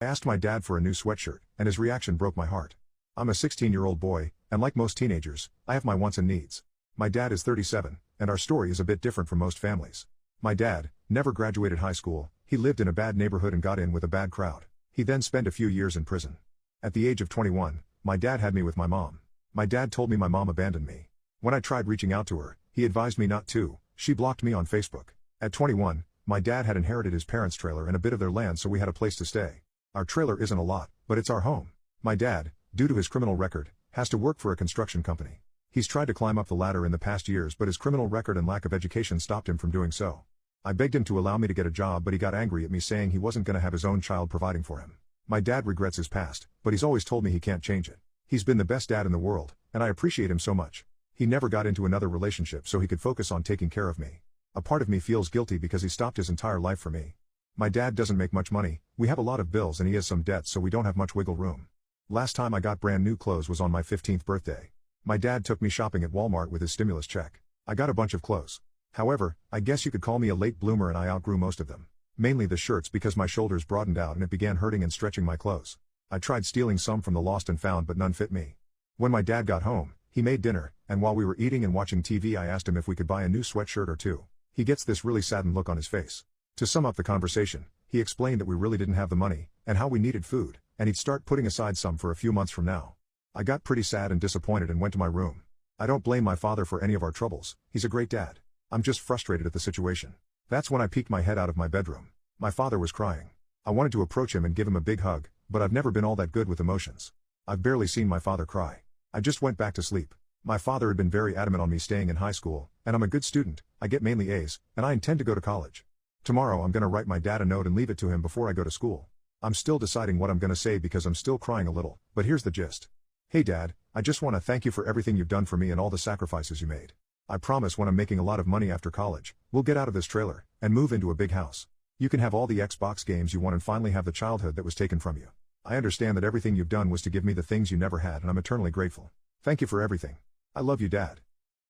I asked my dad for a new sweatshirt, and his reaction broke my heart. I'm a 16-year-old boy, and like most teenagers, I have my wants and needs. My dad is 37, and our story is a bit different from most families. My dad never graduated high school, he lived in a bad neighborhood and got in with a bad crowd. He then spent a few years in prison. At the age of 21, my dad had me with my mom. My dad told me my mom abandoned me. When I tried reaching out to her, he advised me not to. She blocked me on Facebook. At 21, my dad had inherited his parents' trailer and a bit of their land, so we had a place to stay. Our trailer isn't a lot, but it's our home. My dad, due to his criminal record, has to work for a construction company. He's tried to climb up the ladder in the past years, but his criminal record and lack of education stopped him from doing so. I begged him to allow me to get a job, but he got angry at me, saying he wasn't going to have his own child providing for him. My dad regrets his past, but he's always told me he can't change it. He's been the best dad in the world, and I appreciate him so much. He never got into another relationship so he could focus on taking care of me. A part of me feels guilty because he stopped his entire life for me. My dad doesn't make much money, we have a lot of bills and he has some debts, so we don't have much wiggle room. Last time I got brand new clothes was on my 15th birthday. My dad took me shopping at Walmart with his stimulus check. I got a bunch of clothes. However, I guess you could call me a late bloomer, and I outgrew most of them. Mainly the shirts, because my shoulders broadened out and it began hurting and stretching my clothes. I tried stealing some from the lost and found, but none fit me. When my dad got home, he made dinner, and while we were eating and watching TV, I asked him if we could buy a new sweatshirt or two. He gets this really saddened look on his face. To sum up the conversation, he explained that we really didn't have the money, and how we needed food, and he'd start putting aside some for a few months from now. I got pretty sad and disappointed and went to my room. I don't blame my father for any of our troubles, he's a great dad. I'm just frustrated at the situation. That's when I peeked my head out of my bedroom. My father was crying. I wanted to approach him and give him a big hug, but I've never been all that good with emotions. I've barely seen my father cry. I just went back to sleep. My father had been very adamant on me staying in high school, and I'm a good student, I get mainly A's, and I intend to go to college. Tomorrow I'm gonna write my dad a note and leave it to him before I go to school. I'm still deciding what I'm gonna say because I'm still crying a little, but here's the gist. Hey Dad, I just want to thank you for everything you've done for me and all the sacrifices you made. I promise when I'm making a lot of money after college, we'll get out of this trailer, and move into a big house. You can have all the Xbox games you want and finally have the childhood that was taken from you. I understand that everything you've done was to give me the things you never had, and I'm eternally grateful. Thank you for everything. I love you, Dad.